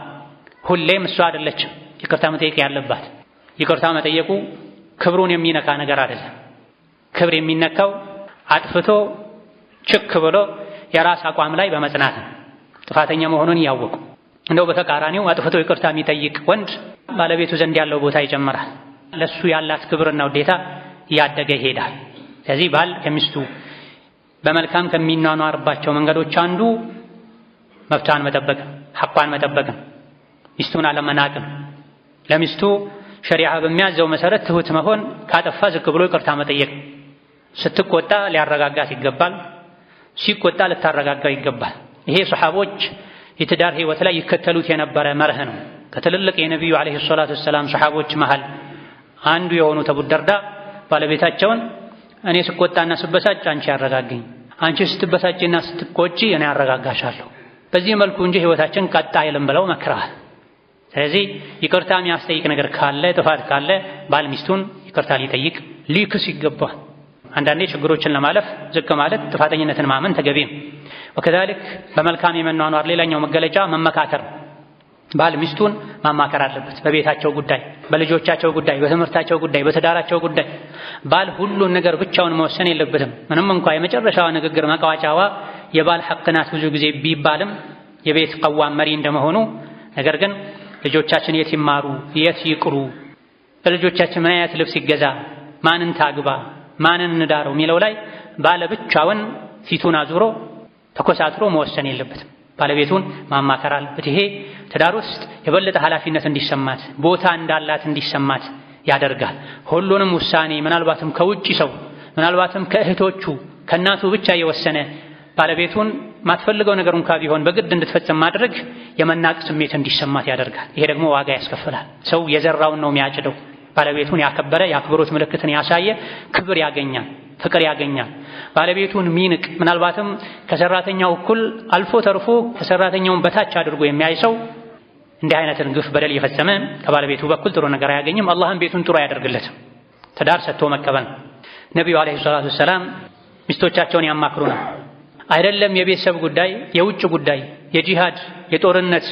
ሁሌም እሷ አይደለችም ይቅርታ መጠየቅ ያለባት። ይቅርታ መጠየቁ ክብሩን የሚነካ ነገር አይደለም። ክብር የሚነካው አጥፍቶ ችክ ብሎ የራስ አቋም ላይ በመጽናት ነው፣ ጥፋተኛ መሆኑን እያወቁ። እንደው በተቃራኒው አጥፍቶ ይቅርታ የሚጠይቅ ወንድ ባለቤቱ ዘንድ ያለው ቦታ ይጨምራል። ለሱ ያላት ክብርና ውዴታ እያደገ ይሄዳል። ስለዚህ ባል ከሚስቱ በመልካም ከሚኗኗርባቸው መንገዶች አንዱ መብቷን መጠበቅ፣ ሐቋን መጠበቅ፣ ሚስቱን አለመናቅም፣ ለሚስቱ ሸሪዓ በሚያዘው መሰረት ትሁት መሆን፣ ካጠፋ ዝቅ ብሎ ይቅርታ መጠየቅ። ስትቆጣ ሊያረጋጋት ይገባል፣ ሲቆጣ ልታረጋጋው ይገባል። ይሄ ሱሐቦች የትዳር ህይወት ላይ ይከተሉት የነበረ መርህ ነው። ከትልልቅ የነቢዩ ዓለይሂ ሰላቱ ወሰላም ሱሐቦች መሃል አንዱ የሆኑት አቡ ደርዳ ባለቤታቸውን እኔ ስቆጣና ስበሳጭ አንቺ ያረጋግኝ፣ አንቺ ስትበሳጭና ስትቆጪ እኔ ያረጋጋሻለሁ፣ በዚህ መልኩ እንጂ ህይወታችን ቀጣ አይልም ብለው መክረዋል። ስለዚህ ይቅርታ የሚያስጠይቅ ነገር ካለ፣ ጥፋት ካለ ባል ሚስቱን ይቅርታ ሊጠይቅ ሊክስ ይገባል። አንዳንዴ ችግሮችን ለማለፍ ዝቅ ማለት ጥፋተኝነትን ማመን ተገቢ ነው። ወከዛልክ በመልካም የመኗኗር ሌላኛው መገለጫ መመካከር። ባል ሚስቱን ማማከር አለበት በቤታቸው ጉዳይ፣ በልጆቻቸው ጉዳይ፣ በትምህርታቸው ጉዳይ፣ በትዳራቸው ጉዳይ። ባል ሁሉን ነገር ብቻውን መወሰን የለበትም። ምንም እንኳ የመጨረሻዋ ንግግር መቋጫዋ የባል ሐቅ ናት ብዙ ጊዜ ቢባልም የቤት ቀዋም መሪ እንደመሆኑ፣ ነገር ግን ልጆቻችን የት ይማሩ፣ የት ይቅሩ፣ ለልጆቻችን ምን አይነት ልብስ ይገዛ፣ ማንን ታግባ፣ ማንን እንዳረው የሚለው ላይ ባለ ብቻውን ፊቱን አዙሮ ተኮሳትሮ መወሰን የለበትም። ባለቤቱን ማማከር አለበት። ይሄ ትዳር ውስጥ የበለጠ ኃላፊነት እንዲሰማት ቦታ እንዳላት እንዲሰማት ያደርጋል። ሁሉንም ውሳኔ ምናልባትም ከውጪ ሰው ምናልባትም ከእህቶቹ ከእናቱ ብቻ የወሰነ ባለቤቱን ማትፈልገው ነገር እንኳን ቢሆን በግድ እንድትፈጽም ማድረግ የመናቅ ስሜት እንዲሰማት ያደርጋል። ይሄ ደግሞ ዋጋ ያስከፍላል። ሰው የዘራውን ነው የሚያጭደው። ባለቤቱን ያከበረ የአክብሮት ምልክትን ያሳየ ክብር ያገኛል፣ ፍቅር ያገኛል። ባለቤቱን ሚንቅ ምናልባትም ከሰራተኛው እኩል አልፎ ተርፎ ከሰራተኛውን በታች አድርጎ የሚያይ ሰው እንዲህ አይነትን ግፍ በደል እየፈጸመ ከባለቤቱ በኩል ጥሩ ነገር አያገኝም። አላህም ቤቱን ጥሩ አያደርግለትም። ትዳር ሰጥቶ መቀበል። ነቢዩ አለይሂ ሰላቱ ወሰላም ሚስቶቻቸውን ያማክሩ ነው። አይደለም የቤተሰብ ጉዳይ፣ የውጭ ጉዳይ፣ የጂሃድ፣ የጦርነት፣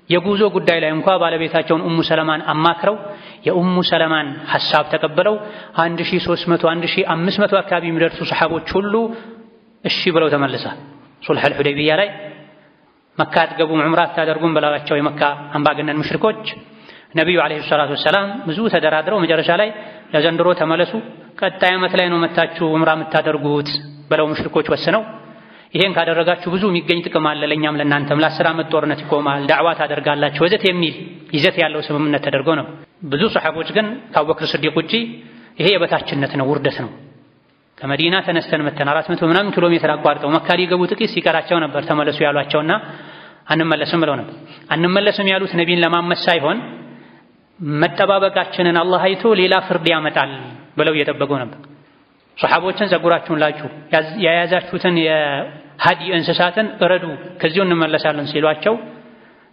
የጉዞ ጉዳይ ላይ እንኳ ባለቤታቸውን ኡሙ ሰለማን አማክረው የኡሙ ሰለማን ሐሳብ ተቀበለው 1300 1500 አካባቢ የሚደርሱ ሰሐቦች ሁሉ እሺ ብለው ተመልሰዋል። ሱልህ አልሁደይቢያ ላይ መካ አትገቡም ዑምራ አታደርጉም ብለዋቸው የመካ አምባገነን ሙሽሪኮች ነቢዩ አለይሂ ሰላቱ ወሰላም ብዙ ተደራድረው መጨረሻ ላይ ለዘንድሮ ተመለሱ፣ ቀጣይ ዓመት ላይ ነው መታችሁ ዑምራ የምታደርጉት ብለው ሙሽሪኮች ወስነው ይሄን ካደረጋችሁ ብዙ የሚገኝ ጥቅም አለ ለኛም ለናንተም፣ ለ10 ዓመት ጦርነት ይቆማል፣ ዳዕዋ ታደርጋላችሁ ወዘት የሚል ይዘት ያለው ስምምነት ተደርጎ ነው። ብዙ ሰሐቦች ግን ከአቡበክር ስዲቅ ውጪ ይሄ የበታችነት ነው፣ ውርደት ነው። ከመዲና ተነስተን መተን 400 ምናምን ኪሎ ሜትር አቋርጠው መካ ሊገቡ ጥቂት ሲቀራቸው ነበር ተመለሱ ያሏቸውና አንመለስም ብለው ነበር። አንመለስም ያሉት ነቢይን ለማመስ ሳይሆን መጠባበቃችንን አላህ አይቶ ሌላ ፍርድ ያመጣል ብለው እየጠበቁ ነበር። ሱሐቦችን ጸጉራችሁን ላጩ፣ የያዛችሁትን የሀዲ እንስሳትን እረዱ፣ ከዚሁ እንመለሳለን ሲሏቸው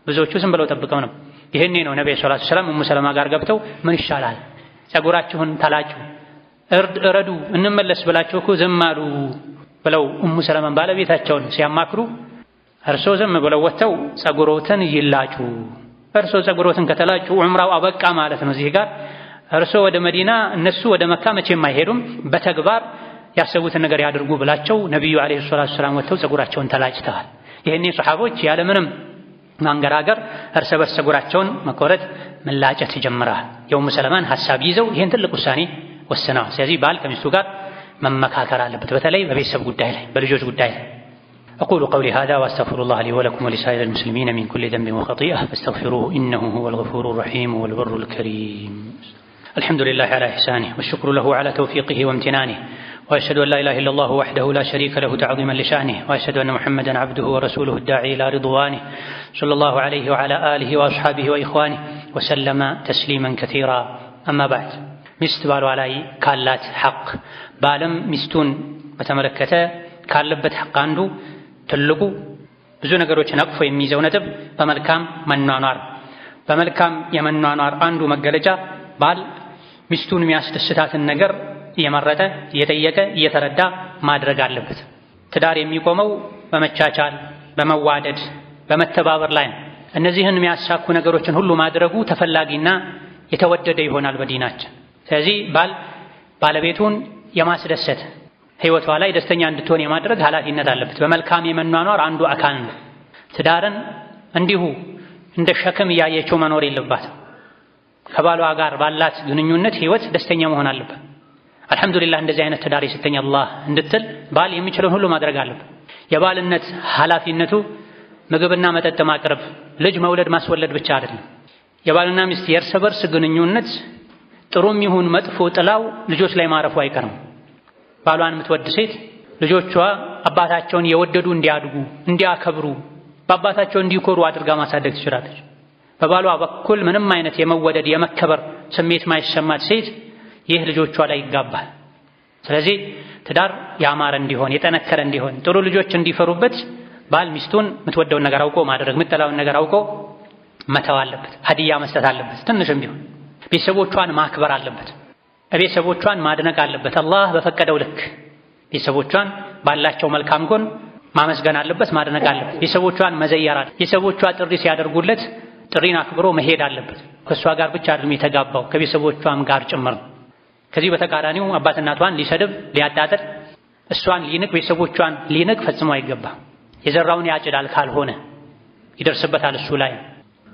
ብዙዎቹ ዝም ብለው ጠብቀው ነው። ይሄኔ ነው ነብዩ ሰለላሁ ዐለይሂ ወሰለም ኡሙ ሰለማ ጋር ገብተው ምን ይሻላል ጸጉራችሁን ተላጩ፣ እረዱ፣ እንመለስ ብላችሁ እኮ ዝም አሉ ብለው ኡሙ ሰለማን ባለቤታቸውን ሲያማክሩ እርሶ ዝም ብለው ወጥተው ጸጉሮትን ይላጩ፣ እርሶ ጸጉሮትን ከተላጩ ዑምራው አበቃ ማለት ነው። እዚህ ጋር እርሶ ወደ መዲና እነሱ ወደ መካ መቼም አይሄዱም፣ በተግባር ያሰቡትን ነገር ያድርጉ ብላቸው ነብዩ አለይሂ ሰላቱ ወሰላም ወጥተው ጸጉራቸውን ተላጭተዋል። ይሄኔ ሱሐቦች ያለምንም ማንገራገር እርስ በርስ ጸጉራቸውን መቆረጥ መላጨት ጀምረዋል። የኡሙ ሰለማን ሐሳብ ይዘው ይሄን ትልቅ ውሳኔ ወስነዋል። ስለዚህ ባል ከሚስቱ ጋር መመካከር አለበት፣ በተለይ በቤተሰብ ጉዳይ ላይ በልጆች ጉዳይ ላይ። أقول قولي هذا وأستغفر الله لي ولكم ولسائر المسلمين من كل ذنب وخطيئة فاستغفروه إنه هو الغفور الرحيم والبر الكريم. الحمد لله على إحسانه والشكر له على توفيقه وامتنانه، وأشهد أن لا إله إلا الله وحده لا شريك له تعظيما لشأنه، وأشهد أن محمدا عبده ورسوله الداعي إلى رضوانه صلى الله عليه وعلى آله وأصحابه وإخوانه وسلم تسليما كثيرا. أما بعد، ሚስት ባሏ ላይ ካላት ሐቅ ባለም ሚስቱን በተመለከተ ካለበት ሐቅ አንዱ ትልቁ ብዙ ነገሮችን አቅፎ የሚይዘው ነጥብ በመልካም መኗኗር። በመልካም የመኗኗር አንዱ መገለጫ ባል ሚስቱን የሚያስደስታትን ነገር እየመረጠ እየጠየቀ እየተረዳ ማድረግ አለበት። ትዳር የሚቆመው በመቻቻል በመዋደድ በመተባበር ላይ ነው። እነዚህን የሚያሳኩ ነገሮችን ሁሉ ማድረጉ ተፈላጊና የተወደደ ይሆናል በዲናችን። ስለዚህ ባል ባለቤቱን የማስደሰት ህይወቷ ላይ ደስተኛ እንድትሆን የማድረግ ኃላፊነት አለበት። በመልካም የመኗኗር አንዱ አካል ነው። ትዳርን እንዲሁ እንደ ሸክም እያየችው መኖር የለባትም። ከባሏ ጋር ባላት ግንኙነት ህይወት ደስተኛ መሆን አለበት። አልሐምዱሊላህ እንደዚህ አይነት ትዳር የሰጠኝ አላህ እንድትል ባል የሚችለውን ሁሉ ማድረግ አለበት። የባልነት ኃላፊነቱ ምግብና መጠጥ ማቅረብ፣ ልጅ መውለድ ማስወለድ ብቻ አይደለም። የባልና ሚስት የእርስ በርስ ግንኙነት ጥሩም ይሁን መጥፎ ጥላው ልጆች ላይ ማረፉ አይቀርም። ባሏን የምትወድ ሴት ልጆቿ አባታቸውን የወደዱ እንዲያድጉ እንዲያከብሩ በአባታቸው እንዲኮሩ አድርጋ ማሳደግ ትችላለች። በባሏ በኩል ምንም አይነት የመወደድ የመከበር ስሜት ማይሰማት ሴት ይህ ልጆቿ ላይ ይጋባል። ስለዚህ ትዳር ያማረ እንዲሆን የጠነከረ እንዲሆን ጥሩ ልጆች እንዲፈሩበት ባል ሚስቱን የምትወደውን ነገር አውቆ ማድረግ የምትጠላውን ነገር አውቆ መተው አለበት። ሀዲያ መስጠት አለበት። ትንሽም ቢሆን ቤተሰቦቿን ማክበር አለበት። ቤተሰቦቿን ማድነቅ አለበት። አላህ በፈቀደው ልክ ቤተሰቦቿን ባላቸው መልካም ጎን ማመስገን አለበት፣ ማድነቅ አለበት። ቤተሰቦቿን መዘየር አለበት። ቤተሰቦቿ ጥሪ ሲያደርጉለት ጥሪን አክብሮ መሄድ አለበት። ከእሷ ጋር ብቻ አይደለም የተጋባው ከቤተሰቦቿም ጋር ጭምር። ከዚህ በተቃራኒው አባት እናቷን ሊሰድብ ሊያጣጥል፣ እሷን ሊንቅ ቤተሰቦቿን ሊንቅ ፈጽሞ አይገባም። የዘራውን ያጭዳል ካልሆነ ይደርስበታል እሱ ላይ።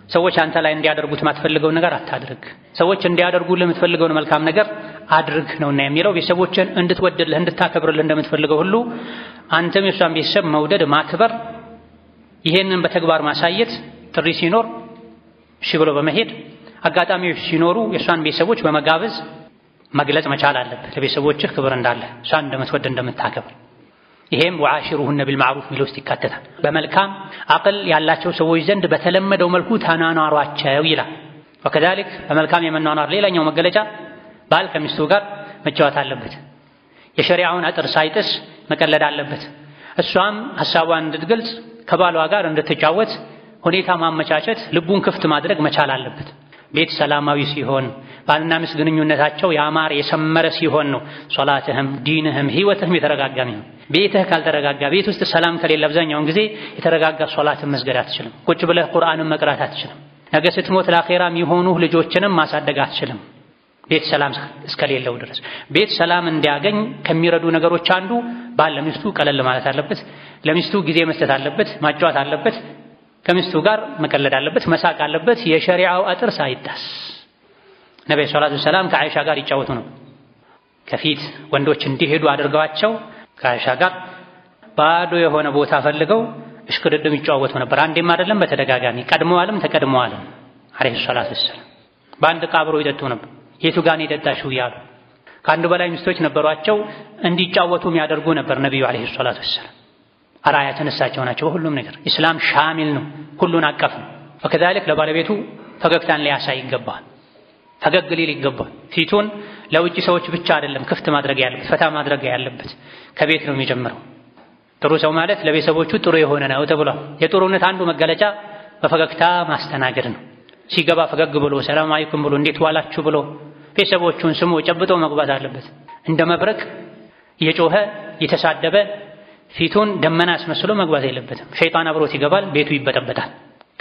ሰዎች አንተ ላይ እንዲያደርጉት የማትፈልገው ነገር አታድርግ። ሰዎች እንዲያደርጉልህ የምትፈልገውን መልካም ነገር አድርግ ነውና የሚለው ቤተሰቦችን እንድትወድልህ እንድታከብርልህ እንደምትፈልገው ሁሉ አንተም የሷን ቤተሰብ መውደድ ማክበር ይሄንን በተግባር ማሳየት ጥሪ ሲኖር እሺ ብሎ በመሄድ አጋጣሚዎች ሲኖሩ የሷን ቤተሰቦች በመጋበዝ መግለጽ መቻል አለበት ለቤተሰቦችህ ክብር እንዳለ እሷን እንደምትወድ እንደምታከብር ይሄም ወዓሽሩሁነ ቢልማዕሩፍ ሚለው ውስጥ ይካተታል በመልካም አቅል ያላቸው ሰዎች ዘንድ በተለመደው መልኩ ተናኗሯቸው ይላል ወከዛሊክ በመልካም የመናኗር ሌላኛው መገለጫ ባል ከሚስቱ ጋር መጫወት አለበት የሸሪዓውን አጥር ሳይጥስ መቀለድ አለበት እሷም ሐሳቧን እንድትገልጽ ከባሏ ጋር እንድትጫወት ሁኔታ ማመቻቸት ልቡን ክፍት ማድረግ መቻል አለበት ቤት ሰላማዊ ሲሆን ባልና ሚስት ግንኙነታቸው ያማረ የሰመረ ሲሆን ነው ሶላትህም ዲንህም ህይወትህም የተረጋጋ ነው ቤትህ ካልተረጋጋ ቤት ውስጥ ሰላም ከሌለ አብዛኛውን ጊዜ የተረጋጋ ሶላትን መስገድ አትችልም ቁጭ ብለህ ቁርአንን መቅራት አትችልም ነገ ስትሞት ለአኺራ የሚሆኑ ልጆችንም ማሳደግ አትችልም ቤት ሰላም እስከሌለው ድረስ ቤት ሰላም እንዲያገኝ ከሚረዱ ነገሮች አንዱ ባል ለሚስቱ ቀለል ማለት አለበት ለሚስቱ ጊዜ መስጠት አለበት ማጫወት አለበት ከሚስቱ ጋር መቀለድ አለበት መሳቅ አለበት የሸሪዓው አጥር ሳይጣስ ነብዩ ሰለላሁ ዐለይሂ ወሰለም ከአይሻ ጋር ይጫወቱ ነው ከፊት ወንዶች እንዲሄዱ አድርገዋቸው ከአይሻ ጋር ባዶ የሆነ ቦታ ፈልገው እሽቅድድም ይጫወቱ ነበር አንዴም አይደለም በተደጋጋሚ ቀድመዋልም ተቀድመዋልም አለይሂ ሰላቱ ወሰለም በአንድ ቃብሮ ይጠጡ ነበር የቱ ጋር ነው የጠጣሽው ያሉ ከአንድ በላይ ሚስቶች ነበሯቸው እንዲጫወቱ የሚያደርጉ ነበር ነብዩ አለይሂ ሰላቱ ወሰለም አራያ ተነሳቸው ናቸው ሁሉም ነገር እስላም ሻሚል ነው ሁሉን አቀፍ ነው ወከዛሊክ ለባለቤቱ ፈገግታን ሊያሳይ ይገባል ፈገግ ሊል ይገባል ፊቱን ለውጭ ሰዎች ብቻ አይደለም ክፍት ማድረግ ያለበት ፈታ ማድረግ ያለበት ከቤት ነው የሚጀምረው ጥሩ ሰው ማለት ለቤተሰቦቹ ጥሩ የሆነ ነው ተብሏል የጥሩነት አንዱ መገለጫ በፈገግታ ማስተናገድ ነው ሲገባ ፈገግ ብሎ ሰላም አለይኩም ብሎ እንዴት ዋላችሁ ብሎ ቤተሰቦቹን ስሞ ጨብጦ መግባት አለበት እንደ መብረቅ እየጮኸ እየተሳደበ ፊቱን ደመና አስመስሎ መግባት የለበትም ሸይጣን አብሮት ይገባል ቤቱ ይበጠበጣል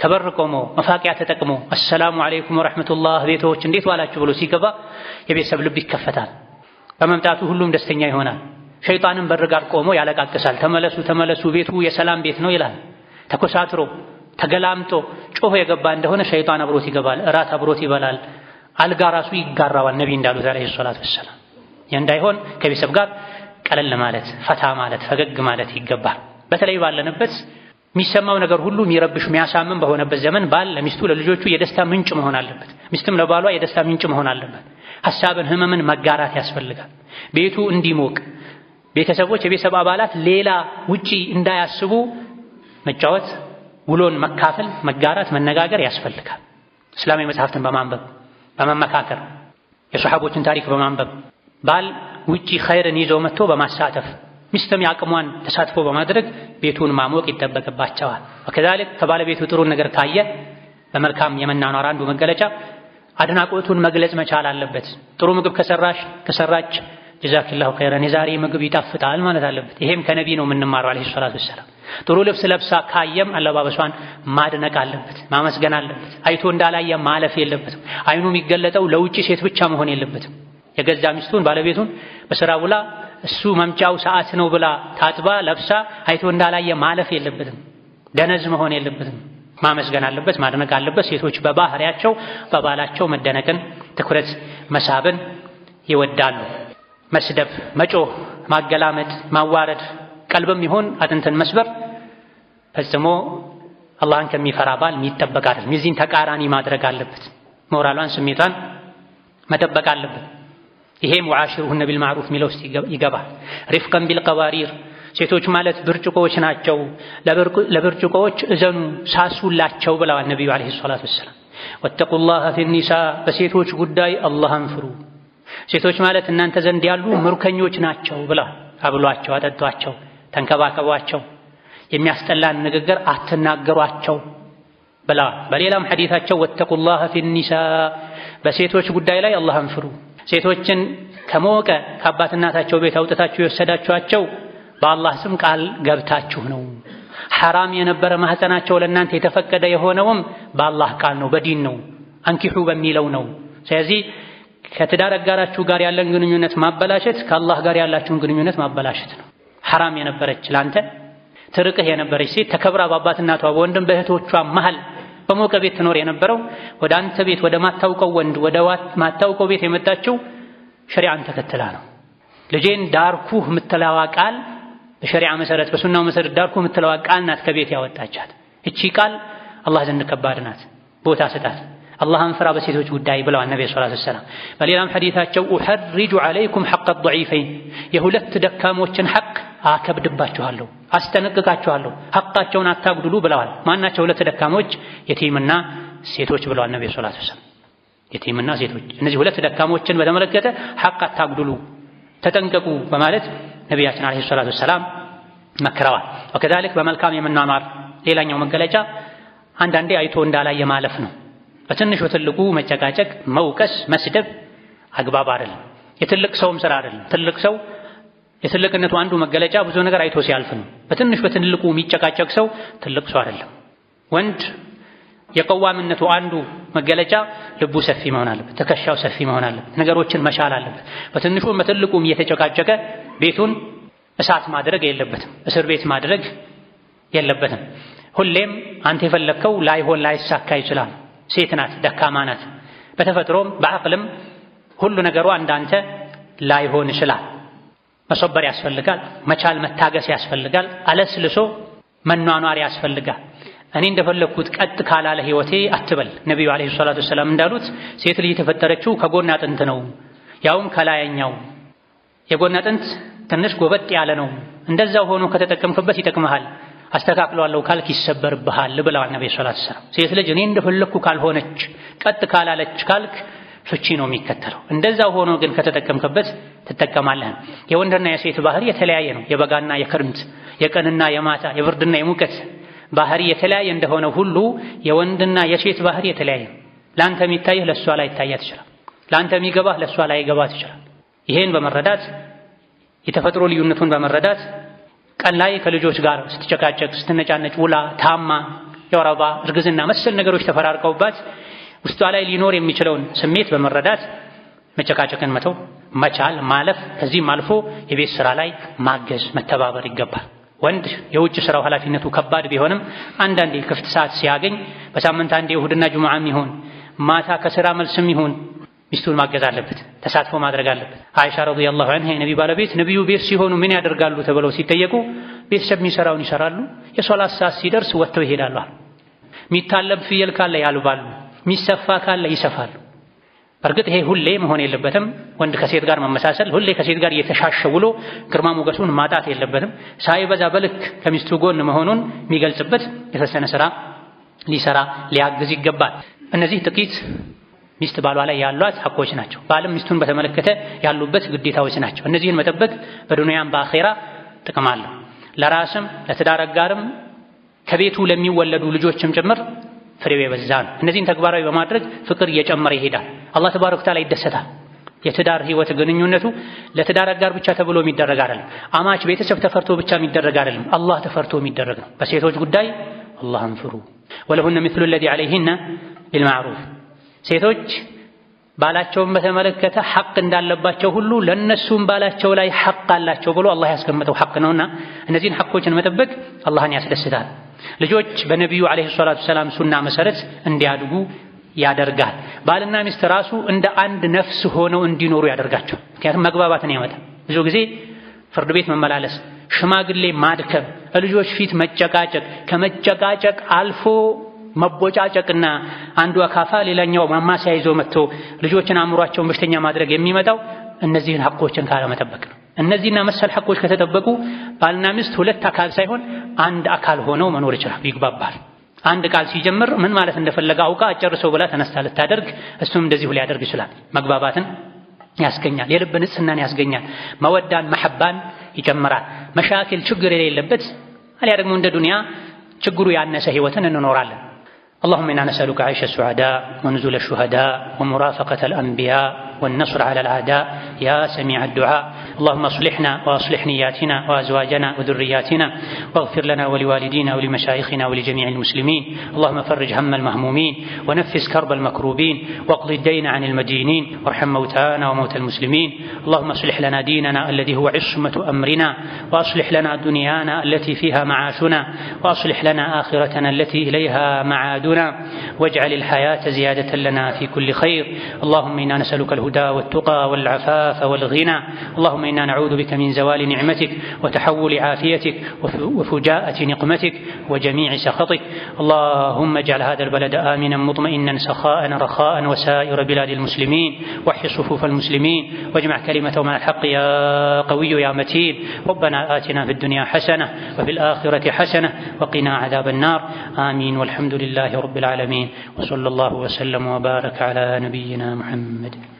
ከበር ቆሞ መፋቂያ ተጠቅሞ አሰላሙ አለይኩም ወራህመቱላህ ቤቶች እንዴት ዋላችሁ ብሎ ሲገባ የቤተሰብ ልብ ይከፈታል በመምጣቱ ሁሉም ደስተኛ ይሆናል ሸይጣንም በር ጋር ቆሞ ያለቃቅሳል ተመለሱ ተመለሱ ቤቱ የሰላም ቤት ነው ይላል ተኮሳትሮ ተገላምጦ ጮሆ የገባ እንደሆነ ሸይጣን አብሮት ይገባል እራት አብሮት ይበላል አልጋ ራሱ ይጋራዋል ነብይ እንዳሉት አለይሂ ሰላቱ ወሰለም እንዳይሆን ከቤተሰብ ጋር ቀለል ማለት ፈታ ማለት ፈገግ ማለት ይገባል በተለይ ባለንበት የሚሰማው ነገር ሁሉ የሚረብሽ የሚያሳምን በሆነበት ዘመን ባል ለሚስቱ ለልጆቹ የደስታ ምንጭ መሆን አለበት ሚስትም ለባሏ የደስታ ምንጭ መሆን አለበት ሐሳብን ህመምን መጋራት ያስፈልጋል ቤቱ እንዲሞቅ ቤተሰቦች የቤተሰብ አባላት ሌላ ውጪ እንዳያስቡ መጫወት ውሎን መካፈል መጋራት መነጋገር ያስፈልጋል እስላማዊ መጽሐፍትን በማንበብ በመመካከር የሱሐቦችን ታሪክ በማንበብ ባል ውጪ ኸይርን ይዞ መጥቶ በማሳተፍ ሚስትም ያቅሟን ተሳትፎ በማድረግ ቤቱን ማሞቅ ይጠበቅባቸዋል ወከዛሊክ ከባለቤቱ ጥሩ ነገር ካየ በመልካም የመናኗር አንዱ መገለጫ አድናቆቱን መግለጽ መቻል አለበት ጥሩ ምግብ ከሰራች ጀዛኪላሁ ኸይረን የዛሬ ምግብ ይጣፍጣል ማለት አለበት ይሄም ከነቢ ነው የምንማረው አለይሂ ሰላቱ ወሰለም ጥሩ ልብስ ለብሳ ካየም አለባበሷን ማድነቅ አለበት ማመስገን አለበት አይቶ እንዳላየ ማለፍ የለበትም አይኑ የሚገለጠው ለውጪ ሴት ብቻ መሆን የለበትም የገዛ ሚስቱን ባለቤቱን በስራ ውላ እሱ መምጫው ሰዓት ነው ብላ ታጥባ ለብሳ አይቶ እንዳላየ ማለፍ የለበትም ደነዝ መሆን የለበትም ማመስገን አለበት ማድነቅ አለበት ሴቶች በባህሪያቸው በባላቸው መደነቅን ትኩረት መሳብን ይወዳሉ መስደብ መጮህ ማገላመጥ ማዋረድ ቀልብም ይሁን አጥንትን መስበር ፈጽሞ አላህን ከሚፈራ ባል የሚጠበቅ አይደለም የዚህን ተቃራኒ ማድረግ አለበት ሞራሏን ስሜቷን መጠበቅ አለበት ይሄም ወዓሽሩሁነ ቢልማዕሩፍ ሚለው ውስጥ ይገባል ሪፍቀን ቢልቀዋሪር ሴቶች ማለት ብርጭቆዎች ናቸው ለብርጭቆዎች እዘኑ ሳሱላቸው ብለዋል ነብዩ አለይሂ ሰላቱ ወሰለም ወተቁላህ ፊኒሳ በሴቶች ጉዳይ አላህን ፍሩ ሴቶች ማለት እናንተ ዘንድ ያሉ ምርኮኞች ናቸው ብላ አብሏቸው አጠጧቸው ተንከባከቧቸው የሚያስጠላን ንግግር አትናገሯቸው ብላ በሌላም ሐዲታቸው ወተቁላህ ፊኒሳ በሴቶች ጉዳይ ላይ አላህን ፍሩ ሴቶችን ከሞቀ ከአባት እናታቸው ቤት አውጥታችሁ የወሰዳችኋቸው በአላህ ስም ቃል ገብታችሁ ነው ሐራም የነበረ ማህፀናቸው ለእናንተ የተፈቀደ የሆነውም በአላህ ቃል ነው በዲን ነው አንኪሑ በሚለው ነው ስለዚህ ከትዳር አጋራችሁ ጋር ያለን ግንኙነት ማበላሸት ከአላህ ጋር ያላችሁን ግንኙነት ማበላሸት ነው ሐራም የነበረች ላንተ ትርቅህ የነበረች ሴት ተከብራ በአባት እናቷ በወንድም በእህቶቿ መሃል በሞቀ ቤት ትኖር የነበረው ወደ አንተ ቤት ወደ ማታውቀው ወንድ ወደ ማታውቀው ቤት የመጣችው ሸሪዓን ተከትላ ነው። ልጄን ዳርኩህ የምትለዋ ቃል በሸሪዓ መሰረት በሱናው መሰረት ዳርኩህ የምትለዋ ቃል ናት ከቤት ያወጣቻት። እቺ ቃል አላህ ዘንድ ከባድ ናት፣ ቦታ ስጣት። አላህን ፍራ በሴቶች ጉዳይ ብለዋል ነብዩ ሰለላሁ ዐለይሂ ወሰለም። በሌላም ሐዲታቸው ኡሐርጁ ዐለይኩም ሐቅ አልضعيفين የሁለት ደካሞችን ሐቅ አከብድባችኋለሁ፣ አስጠነቅቃችኋለሁ፣ ሐቃቸውን አታጉድሉ ብለዋል። ማናቸው ሁለት ደካሞች? የቲምና ሴቶች ብለዋል ነብዩ ሰለላሁ ዐለይሂ ወሰለም። የቲምና ሴቶች፣ እነዚህ ሁለት ደካሞችን በተመለከተ ሐቅ አታጉድሉ፣ ተጠንቀቁ በማለት ነቢያችን አለይሂ ሰላቱ ወሰላም መክረዋል። ወከዛሊክ በመልካም የመኗኗር ሌላኛው መገለጫ አንዳንዴ አይቶ እንዳላየ ማለፍ ነው። በትንሽ በትልቁ መጨቃጨቅ፣ መውቀስ፣ መስደብ አግባብ አይደለም። የትልቅ ሰውም ስራ አይደለም። ትልቅ ሰው የትልቅነቱ አንዱ መገለጫ ብዙ ነገር አይቶ ሲያልፍ ነው። በትንሽ በትልቁ የሚጨቃጨቅ ሰው ትልቅ ሰው አይደለም። ወንድ የቀዋምነቱ አንዱ መገለጫ ልቡ ሰፊ መሆን አለበት፣ ትከሻው ሰፊ መሆን አለበት፣ ነገሮችን መቻል አለበት። በትንሹም በትልቁም እየተጨቃጨቀ ቤቱን እሳት ማድረግ የለበትም፣ እስር ቤት ማድረግ የለበትም። ሁሌም አንተ የፈለግከው ላይሆን ላይሳካ ይችላል። ሴት ናት፣ ደካማ ናት። በተፈጥሮም በአቅልም ሁሉ ነገሯ እንዳንተ ላይሆን ይችላል። መሶበር ያስፈልጋል፣ መቻል መታገስ ያስፈልጋል፣ አለስልሶ መኗኗር ያስፈልጋል። እኔ እንደፈለግኩት ቀጥ ካላለ ህይወቴ አትበል። ነብዩ አለይሂ ሰላቱ ወሰላም እንዳሉት ሴት ልጅ የተፈጠረችው ከጎን አጥንት ነው፣ ያውም ከላይኛው። የጎን አጥንት ትንሽ ጎበጥ ያለ ነው። እንደዛው ሆኖ ከተጠቀምክበት ይጠቅምሃል፣ አስተካክለዋለሁ ካልክ ይሰበርብሃል ብለዋል ነብዩ ሰለላሁ ዐለይሂ ወሰለም። ሴት ልጅ እኔ እንደፈለግኩ ካልሆነች ቀጥ ካላለች ካልክ ፍቺ ነው የሚከተለው። እንደዛው ሆኖ ግን ከተጠቀምክበት ትጠቀማለህ። የወንድና የሴት ባህሪ የተለያየ ነው። የበጋና የክረምት፣ የቀንና የማታ፣ የብርድና የሙቀት ባህሪ የተለያየ እንደሆነ ሁሉ የወንድና የሴት ባህሪ የተለያየ ነው። ለአንተ የሚታይህ ለእሷ ላይ ይታያት ይችላል። ለአንተ የሚገባህ ለእሷ ላይ ይገባት ይችላል። ይሄን በመረዳት የተፈጥሮ ልዩነቱን በመረዳት ቀን ላይ ከልጆች ጋር ስትጨቃጨቅ፣ ስትነጫነጭ ውላ ታማ የወር አበባ እርግዝና መሰል ነገሮች ተፈራርቀውባት ውስጧ ላይ ሊኖር የሚችለውን ስሜት በመረዳት መጨቃጨቅን መተው መቻል ማለፍ፣ ከዚህም አልፎ የቤት ስራ ላይ ማገዝ መተባበር ይገባል። ወንድ የውጭ ስራው ኃላፊነቱ ከባድ ቢሆንም አንዳንዴ ክፍት ሰዓት ሲያገኝ በሳምንት አንዴ እሁድና ጁምዓም ይሁን ማታ ከስራ መልስም ይሁን ሚስቱን ማገዝ አለበት፣ ተሳትፎ ማድረግ አለበት። አይሻ ረዲየላሁ ዐንሃ የነቢ ባለቤት ነብዩ ቤት ሲሆኑ ምን ያደርጋሉ ተብለው ሲጠየቁ ቤተሰብ የሚሰራውን ይሰራሉ፣ የሶላት ሰዓት ሲደርስ ወጥተው ይሄዳሉ። የሚታለብ ፍየል ካለ ያልባሉ፣ የሚሰፋ ካለ ይሰፋሉ። በእርግጥ ይሄ ሁሌ መሆን የለበትም። ወንድ ከሴት ጋር መመሳሰል፣ ሁሌ ከሴት ጋር እየተሻሸ ውሎ ግርማ ሞገሱን ማጣት የለበትም። ሳይበዛ በልክ ከሚስቱ ጎን መሆኑን የሚገልጽበት የተወሰነ ስራ ሊሰራ ሊያግዝ ይገባል። እነዚህ ጥቂት ሚስት ባሏ ላይ ያሏት ሐቆች ናቸው። ባልም ሚስቱን በተመለከተ ያሉበት ግዴታዎች ናቸው። እነዚህን መጠበቅ በዱንያም በአኼራ ጥቅም አለው። ለራስም ለትዳር አጋርም ከቤቱ ለሚወለዱ ልጆችም ጭምር ፍሬው የበዛ ነው። እነዚህን ተግባራዊ በማድረግ ፍቅር እየጨመረ ይሄዳል። አላህ ተባረከ ወተዓላ ይደሰታል። የትዳር ህይወት ግንኙነቱ ለትዳር አጋር ብቻ ተብሎ የሚደረግ አይደለም። አማች ቤተሰብ ተፈርቶ ብቻ የሚደረግ አይደለም። አላህ ተፈርቶ የሚደረግ ነው። በሴቶች ጉዳይ አላህን ፍሩ። ወለሁነ ሚስሉ ለዚ ዐለይሂነ ቢልማዕሩፍ ሴቶች ባላቸውን በተመለከተ ሐቅ እንዳለባቸው ሁሉ ለነሱም ባላቸው ላይ ሐቅ አላቸው ብሎ አላህ ያስቀመጠው ሐቅ ነውና እነዚህን ሐቆችን መጠበቅ አላህን ያስደስታል። ልጆች በነቢዩ አለይሂ ሰላቱ ሰላም ሱና መሰረት እንዲያድጉ ያደርጋል። ባልና ሚስት ራሱ እንደ አንድ ነፍስ ሆነው እንዲኖሩ ያደርጋቸው። ምክንያቱም መግባባትን ያመጣል። ብዙ ጊዜ ፍርድ ቤት መመላለስ፣ ሽማግሌ ማድከም፣ ልጆች ፊት መጨቃጨቅ፣ ከመጨቃጨቅ አልፎ መቦጫጨቅና አንዱ አካፋ ሌላኛው ማማሲያ ይዞ መጥቶ ልጆችን አእምሯቸውን በሽተኛ ማድረግ የሚመጣው እነዚህን ሐቆችን ካለመጠበቅ ነው። እነዚህና መሰል ሐቆች ከተጠበቁ ባልና ሚስት ሁለት አካል ሳይሆን አንድ አካል ሆነው መኖር ይችላል፣ ይግባባል። አንድ ቃል ሲጀምር ምን ማለት እንደፈለገ አውቃ አጨርሰው ብላ ተነስታ ልታደርግ እሱም እንደዚሁ ሊያደርግ ይችላል። መግባባትን ያስገኛል፣ የልብ ንጽህናን ያስገኛል፣ መወዳን መሐባን ይጨምራል። መሻኪል ችግር የሌለበት አልያ ደግሞ እንደ ዱንያ ችግሩ ያነሰ ህይወትን እንኖራለን። اللهم إنا نسألك عيش السعداء ونزول الشهداء ومرافقة الأنبياء والنصر على الأعداء يا سميع الدعاء. اللهم اصلحنا وأصلح نياتنا وأزواجنا وذرياتنا واغفر لنا ولوالدينا ولمشايخنا ولجميع المسلمين. اللهم فرج هم المهمومين ونفس كرب المكروبين واقض الدين عن المدينين وارحم موتانا وموتى المسلمين. اللهم اصلح لنا ديننا الذي هو عصمة أمرنا وأصلح لنا دنيانا التي فيها معاشنا وأصلح لنا آخرتنا التي إليها معادنا واجعل الحياة زيادة لنا في كل خير. اللهم إنا نسألك الهدى والتقى والعفاف والغنى. اللهم إنا نعوذ بك من زوال نعمتك وتحول عافيتك وفجاءة نقمتك وجميع سخطك. اللهم اجعل هذا البلد آمنا مطمئنا سخاء رخاء وسائر بلاد المسلمين. وحي صفوف المسلمين واجمع كلمتهم على الحق يا قوي يا متين. ربنا آتنا في الدنيا حسنة وفي الآخرة حسنة وقنا عذاب النار. آمين والحمد لله رب العالمين. وصلى الله وسلم وبارك على نبينا محمد.